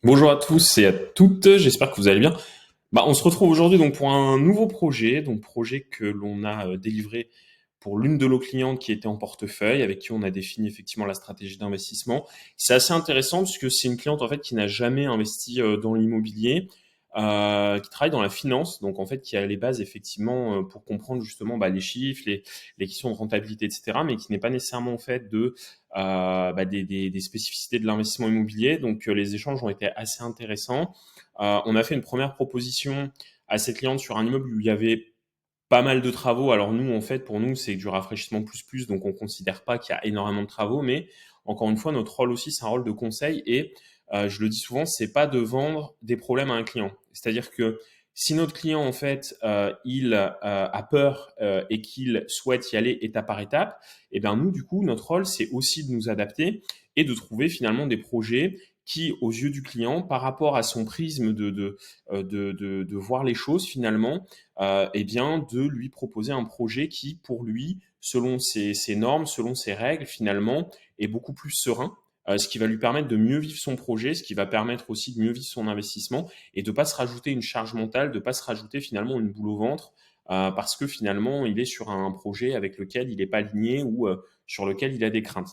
Bonjour à tous et à toutes, j'espère que vous allez bien. On se retrouve aujourd'hui donc pour un nouveau projet, donc projet que l'on a délivré pour l'une de nos clientes qui était en portefeuille, avec qui on a défini effectivement la stratégie d'investissement. C'est assez intéressant puisque c'est une cliente en fait qui n'a jamais investi dans l'immobilier, qui travaille dans la finance, donc en fait qui a les bases effectivement pour comprendre justement les chiffres, les questions de rentabilité, etc., mais qui n'est pas nécessairement en fait des spécificités de l'investissement immobilier. Donc les échanges ont été assez intéressants. On a fait une première proposition à cette cliente sur un immeuble où il y avait pas mal de travaux. Alors nous, en fait, pour nous, c'est du rafraîchissement plus plus, donc on considère pas qu'il y a énormément de travaux, mais encore une fois, notre rôle aussi, c'est un rôle de conseil et je le dis souvent, c'est pas de vendre des problèmes à un client. C'est-à-dire que si notre client, en fait, il a peur et qu'il souhaite y aller étape par étape, et bien nous, du coup, notre rôle, c'est aussi de nous adapter et de trouver finalement des projets qui, aux yeux du client, par rapport à son prisme de voir les choses finalement, eh bien, de lui proposer un projet qui, pour lui, selon ses normes, selon ses règles, finalement, est beaucoup plus serein. Ce qui va lui permettre de mieux vivre son projet, ce qui va permettre aussi de mieux vivre son investissement et de ne pas se rajouter une charge mentale, de ne pas se rajouter finalement une boule au ventre parce que finalement il est sur un projet avec lequel il n'est pas aligné ou sur lequel il a des craintes.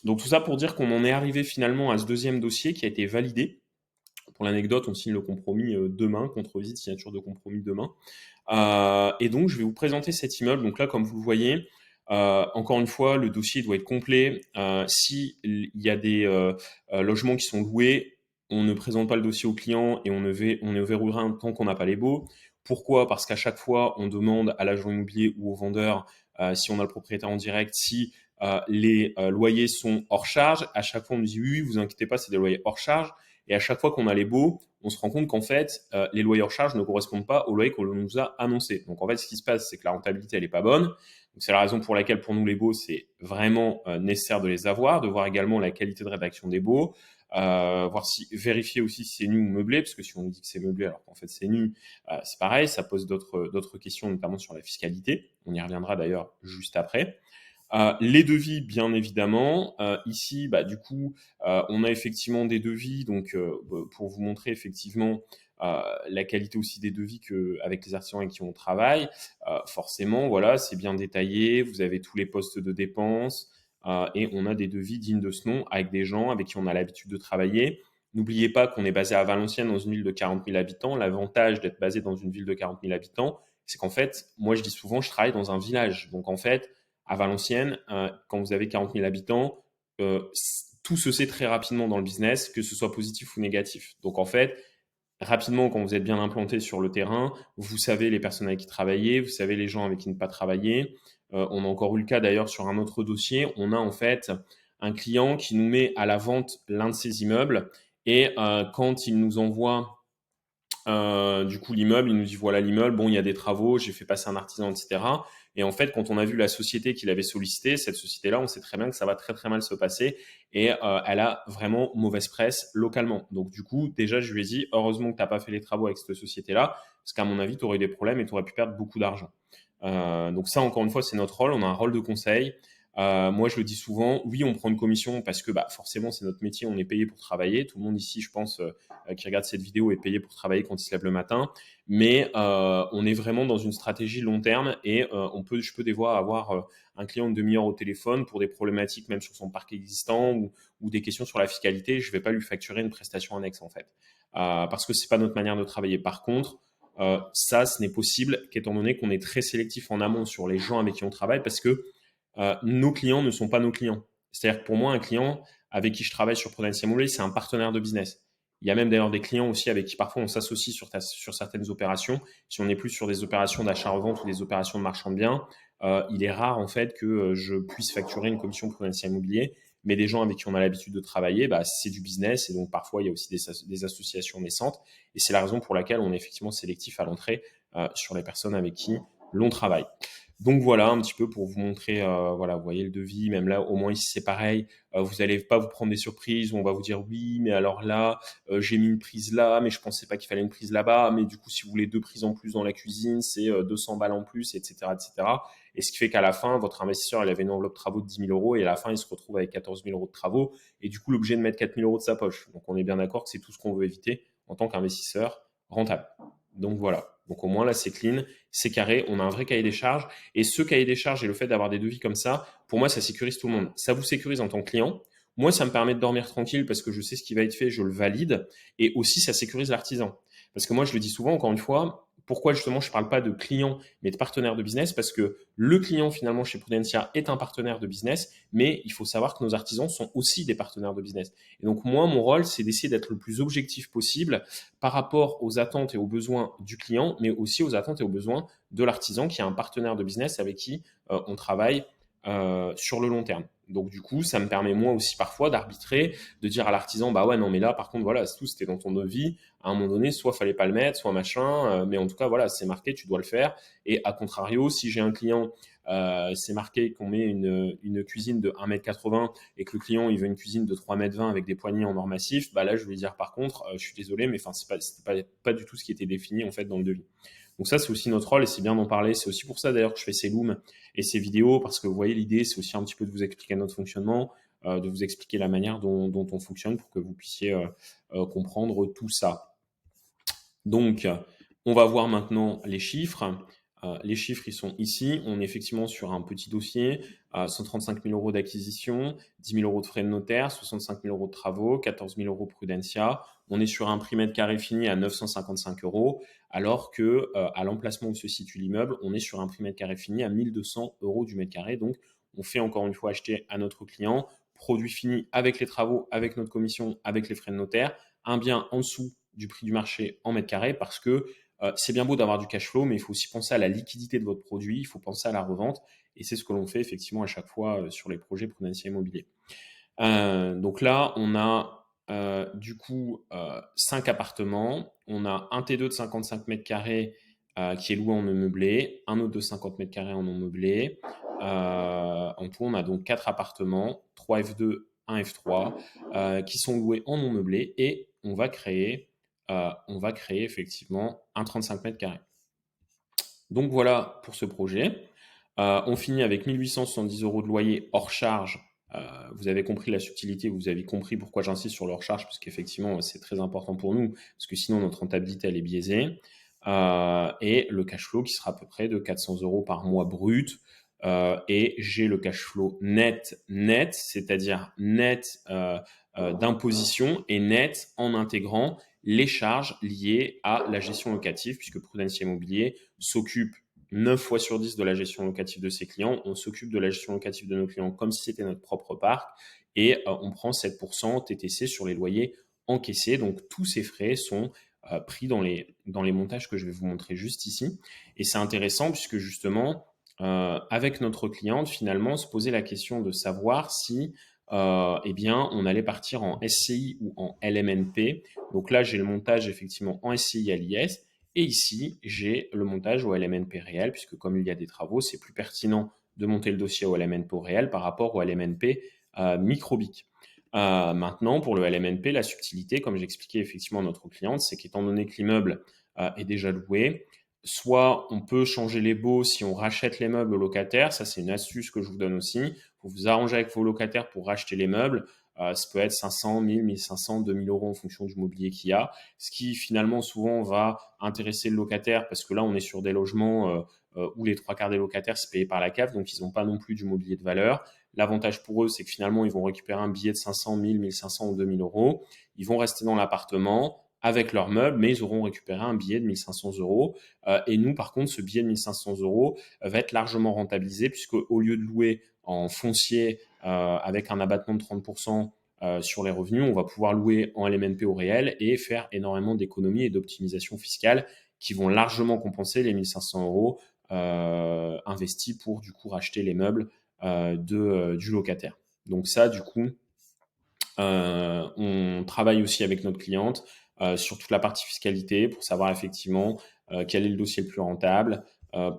Donc tout ça pour dire qu'on en est arrivé finalement à ce deuxième dossier qui a été validé. Pour l'anecdote, on signe le compromis demain, contre-visite, signature de compromis demain. Et donc, je vais vous présenter cet immeuble. Donc là, comme vous le voyez, encore une fois, le dossier doit être complet. S'il y a des logements qui sont loués, on ne présente pas le dossier au client et on ne verrouillera tant qu'on n'a pas les baux. Pourquoi? Parce qu'à chaque fois, on demande à l'agent immobilier ou au vendeur, si on a le propriétaire en direct, si les loyers sont hors charge. À chaque fois, on nous dit oui, vous inquiétez pas, c'est des loyers hors charge. Et à chaque fois qu'on a les baux, on se rend compte qu'en fait, les loyers hors charge ne correspondent pas aux loyers qu'on nous a annoncés. Donc en fait, ce qui se passe, c'est que la rentabilité, elle est pas bonne. Donc c'est la raison pour laquelle, pour nous, les baux, c'est vraiment nécessaire de les avoir, de voir également la qualité de rédaction des baux, voir si vérifier aussi si c'est nu ou meublé, parce que si on nous dit que c'est meublé alors qu'en fait c'est nu, c'est pareil, ça pose d'autres questions, notamment sur la fiscalité. On y reviendra d'ailleurs juste après. Les devis, bien évidemment. Ici, du coup, on a effectivement des devis, donc pour vous montrer effectivement la qualité aussi des devis avec les artisans avec qui on travaille. Forcément, voilà, c'est bien détaillé. Vous avez tous les postes de dépenses et on a des devis dignes de ce nom avec des gens avec qui on a l'habitude de travailler. N'oubliez pas qu'on est basé à Valenciennes, dans une ville de 40 000 habitants. L'avantage d'être basé dans une ville de 40 000 habitants, c'est qu'en fait, moi je dis souvent, je travaille dans un village. Donc en fait, à Valenciennes, quand vous avez 40 000 habitants, tout se sait très rapidement dans le business, que ce soit positif ou négatif. Donc en fait, rapidement, quand vous êtes bien implanté sur le terrain, vous savez les personnes avec qui travailler, vous savez les gens avec qui ne pas travailler. On a encore eu le cas d'ailleurs sur un autre dossier. On a en fait un client qui nous met à la vente l'un de ses immeubles et quand il nous envoie du coup, l'immeuble, il nous dit voilà l'immeuble, bon, il y a des travaux, j'ai fait passer un artisan, etc. Et en fait, quand on a vu la société qu'il avait sollicitée, cette société-là, on sait très bien que ça va très très mal se passer et elle a vraiment mauvaise presse localement. Donc du coup, déjà, je lui ai dit heureusement que tu n'as pas fait les travaux avec cette société-là, parce qu'à mon avis, tu aurais eu des problèmes et tu aurais pu perdre beaucoup d'argent. Donc ça, encore une fois, c'est notre rôle. On a un rôle de conseil. Moi, je le dis souvent, oui, on prend une commission parce que forcément, c'est notre métier, on est payé pour travailler. Tout le monde ici, je pense, qui regarde cette vidéo est payé pour travailler quand il se lève le matin. Mais on est vraiment dans une stratégie long terme et je peux des fois avoir un client une demi-heure au téléphone pour des problématiques même sur son parc existant ou des questions sur la fiscalité. Je ne vais pas lui facturer une prestation annexe en fait, parce que c'est pas notre manière de travailler. Par contre, ça, ce n'est possible qu'étant donné qu'on est très sélectif en amont sur les gens avec qui on travaille, parce que nos clients ne sont pas nos clients. C'est-à-dire que pour moi, un client avec qui je travaille sur Prudential Immobilier, c'est un partenaire de business. Il y a même d'ailleurs des clients aussi avec qui parfois on s'associe sur certaines opérations. Si on n'est plus sur des opérations d'achat-revente ou des opérations de marchand de biens, il est rare en fait que je puisse facturer une commission Prudential Immobilier. Mais des gens avec qui on a l'habitude de travailler, c'est du business et donc parfois il y a aussi des associations naissantes. Et c'est la raison pour laquelle on est effectivement sélectif à l'entrée sur les personnes avec qui l'on travaille. Donc voilà, un petit peu pour vous montrer, voilà, vous voyez le devis, même là, au moins ici c'est pareil, vous n'allez pas vous prendre des surprises où on va vous dire oui, mais alors là, j'ai mis une prise là, mais je pensais pas qu'il fallait une prise là-bas, mais du coup, si vous voulez deux prises en plus dans la cuisine, c'est 200 balles en plus, etc., etc. Et ce qui fait qu'à la fin, votre investisseur, il avait une enveloppe de travaux de 10 000 euros et à la fin, il se retrouve avec 14 000 euros de travaux et du coup, l'objet de mettre 4 000 euros de sa poche. Donc, on est bien d'accord que c'est tout ce qu'on veut éviter en tant qu'investisseur rentable. Donc, voilà. Donc, au moins, là, c'est clean, c'est carré, on a un vrai cahier des charges. Et ce cahier des charges et le fait d'avoir des devis comme ça, pour moi, ça sécurise tout le monde. Ça vous sécurise en tant que client. Moi, ça me permet de dormir tranquille parce que je sais ce qui va être fait, je le valide. Et aussi, ça sécurise l'artisan. Parce que moi, je le dis souvent, encore une fois, pourquoi justement je ne parle pas de client, mais de partenaire de business? Parce que le client, finalement, chez Prudentia est un partenaire de business, mais il faut savoir que nos artisans sont aussi des partenaires de business. Et donc, moi, mon rôle, c'est d'essayer d'être le plus objectif possible par rapport aux attentes et aux besoins du client, mais aussi aux attentes et aux besoins de l'artisan qui est un partenaire de business avec qui on travaille sur le long terme. Donc du coup, ça me permet moi aussi parfois d'arbitrer, de dire à l'artisan, bah ouais, non, mais là, par contre, voilà, c'est tout, c'était dans ton devis. À un moment donné, soit fallait pas le mettre, soit machin, mais en tout cas, voilà, c'est marqué, tu dois le faire. Et à contrario, si j'ai un client, c'est marqué qu'on met une cuisine de 1,80 m et que le client, il veut une cuisine de 3,20 m avec des poignées en or massif, bah là, je vais lui dire, par contre, je suis désolé, mais enfin, c'était pas du tout ce qui était défini, en fait, dans le devis. Donc ça, c'est aussi notre rôle et c'est bien d'en parler. C'est aussi pour ça d'ailleurs que je fais ces looms et ces vidéos parce que vous voyez, l'idée, c'est aussi un petit peu de vous expliquer notre fonctionnement, de vous expliquer la manière dont on fonctionne pour que vous puissiez comprendre tout ça. Donc, on va voir maintenant les chiffres. Les chiffres, ils sont ici. On est effectivement sur un petit dossier, 135 000 euros d'acquisition, 10 000 euros de frais de notaire, 65 000 euros de travaux, 14 000 euros Prudentia. On est sur un prix mètre carré fini à 955 euros, alors que à l'emplacement où se situe l'immeuble, on est sur un prix mètre carré fini à 1200 euros du mètre carré. Donc, on fait encore une fois acheter à notre client, produit fini avec les travaux, avec notre commission, avec les frais de notaire, un bien en dessous du prix du marché en mètre carré parce que c'est bien beau d'avoir du cash flow, mais il faut aussi penser à la liquidité de votre produit, il faut penser à la revente, et c'est ce que l'on fait effectivement à chaque fois sur les projets Prudentia Immobilier. Donc là, on a du coup 5 appartements, on a un T2 de 55 mètres carrés qui est loué en non meublé, un autre de 50 mètres carrés en non meublé. En tout, on a donc 4 appartements, 3 F2, 1 F3, qui sont loués en non meublé, et on va créer effectivement un 35 mètres carrés. Donc voilà pour ce projet. On finit avec 1870 euros de loyer hors charge. Vous avez compris la subtilité, vous avez compris pourquoi j'insiste sur le hors charge, parce qu'effectivement, c'est très important pour nous, parce que sinon, notre rentabilité, elle est biaisée. Et le cash flow qui sera à peu près de 400 euros par mois brut. Et j'ai le cash flow net, c'est-à-dire net d'imposition et net en intégrant les charges liées à la gestion locative, puisque Prudentia Immobilier s'occupe 9 fois sur 10 de la gestion locative de ses clients. On s'occupe de la gestion locative de nos clients comme si c'était notre propre parc et on prend 7% TTC sur les loyers encaissés. Donc tous ces frais sont pris dans les montages que je vais vous montrer juste ici. Et c'est intéressant puisque justement, avec notre cliente, finalement, se poser la question de savoir si eh bien, on allait partir en SCI ou en LMNP. Donc là, j'ai le montage effectivement en SCI à l'IS. Et ici, j'ai le montage au LMNP réel, puisque comme il y a des travaux, c'est plus pertinent de monter le dossier au LMNP réel par rapport au LMNP microbique. Maintenant, pour le LMNP, la subtilité, comme j'expliquais effectivement à notre cliente, c'est qu'étant donné que l'immeuble est déjà loué, soit on peut changer les baux si on rachète les meubles aux locataires. Ça, c'est une astuce que je vous donne aussi. Vous vous arrangez avec vos locataires pour racheter les meubles. Ça peut être 500, 1000, 1500, 2000 euros en fonction du mobilier qu'il y a. Ce qui finalement souvent va intéresser le locataire parce que là, on est sur des logements où les 3 quarts des locataires c'est payé par la CAF, donc ils n'ont pas non plus du mobilier de valeur. L'avantage pour eux, c'est que finalement, ils vont récupérer un billet de 500, 1000, 1500 ou 2000 euros. Ils vont rester dans l'appartement avec leurs meubles, mais ils auront récupéré un billet de 1500 euros. Et nous, par contre, ce billet de 1500 euros va être largement rentabilisé puisque au lieu de louer en foncier avec un abattement de 30% sur les revenus, on va pouvoir louer en LMNP au réel et faire énormément d'économies et d'optimisation fiscale qui vont largement compenser les 1500 euros investis pour du coup racheter les meubles du locataire. Donc ça, du coup, on travaille aussi avec notre cliente sur toute la partie fiscalité pour savoir effectivement quel est le dossier le plus rentable,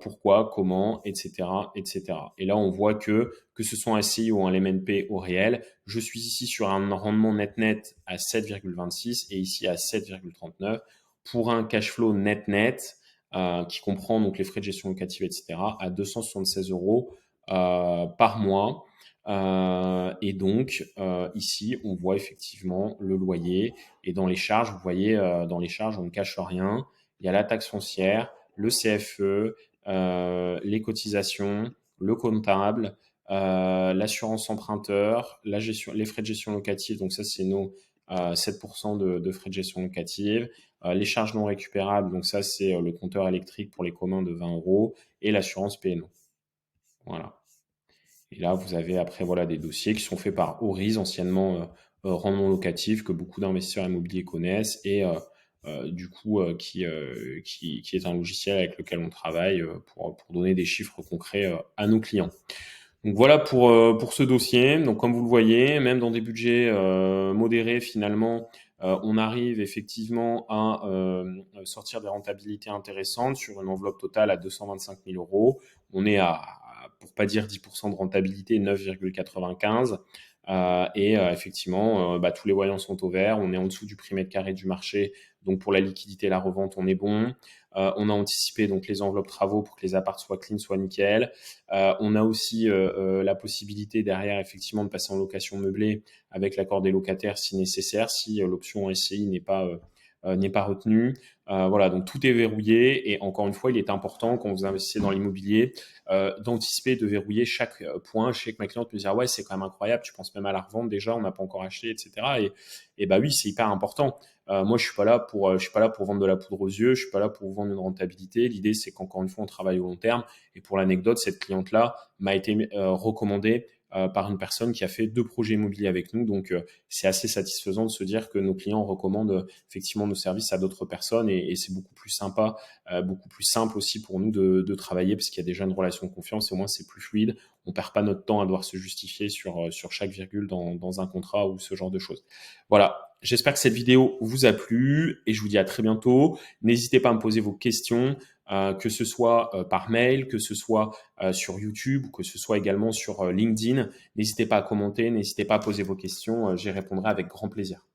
pourquoi, comment, etc., etc. Et là, on voit que ce soit un SCI ou un LMNP au réel, je suis ici sur un rendement net à 7,26 et ici à 7,39 pour un cash flow net qui comprend donc les frais de gestion locative, etc., à 276 euros par mois. Et donc, ici, on voit effectivement le loyer. Et dans les charges, vous voyez, dans les charges, on ne cache rien. Il y a la taxe foncière, le CFE, les cotisations, le comptable, l'assurance emprunteur, la gestion, les frais de gestion locative. Donc ça, c'est nos 7% de frais de gestion locative. Les charges non récupérables, donc ça, c'est le compteur électrique pour les communs de 20 euros et l'assurance P&O. Voilà. Et là, vous avez après voilà, des dossiers qui sont faits par Oriz, anciennement rendement locatif, que beaucoup d'investisseurs immobiliers connaissent, et du coup, qui est un logiciel avec lequel on travaille pour donner des chiffres concrets à nos clients. Donc voilà pour ce dossier. Donc comme vous le voyez, même dans des budgets modérés, finalement, on arrive effectivement à sortir des rentabilités intéressantes sur une enveloppe totale à 225 000 euros. On est pour pas dire 10% de rentabilité, 9,95. Effectivement, tous les voyants sont au vert. On est en dessous du prix mètre carré du marché. Donc pour la liquidité et la revente, on est bon. On a anticipé donc les enveloppes travaux pour que les apparts soient clean, soient nickel. On a aussi la possibilité derrière effectivement de passer en location meublée avec l'accord des locataires si nécessaire, si l'option SCI n'est pas retenue. Voilà, donc tout est verrouillé et encore une fois, il est important quand vous investissez dans l'immobilier d'anticiper, de verrouiller chaque point. Je sais que ma cliente me dit ouais, c'est quand même incroyable, tu penses même à la revente déjà, on n'a pas encore acheté, etc. Et bah oui, c'est hyper important. Moi, je suis pas là pour vendre de la poudre aux yeux, je suis pas là pour vous vendre une rentabilité. L'idée, c'est qu'encore une fois, on travaille au long terme. Et pour l'anecdote, cette cliente-là m'a été recommandée par une personne qui a fait 2 projets immobiliers avec nous. Donc, c'est assez satisfaisant de se dire que nos clients recommandent effectivement nos services à d'autres personnes et c'est beaucoup plus sympa, beaucoup plus simple aussi pour nous de travailler parce qu'il y a déjà une relation de confiance et au moins c'est plus fluide. On perd pas notre temps à devoir se justifier sur chaque virgule dans un contrat ou ce genre de choses. Voilà. J'espère que cette vidéo vous a plu et je vous dis à très bientôt. N'hésitez pas à me poser vos questions, que ce soit par mail, que ce soit sur YouTube ou que ce soit également sur LinkedIn. N'hésitez pas à commenter, n'hésitez pas à poser vos questions, j'y répondrai avec grand plaisir.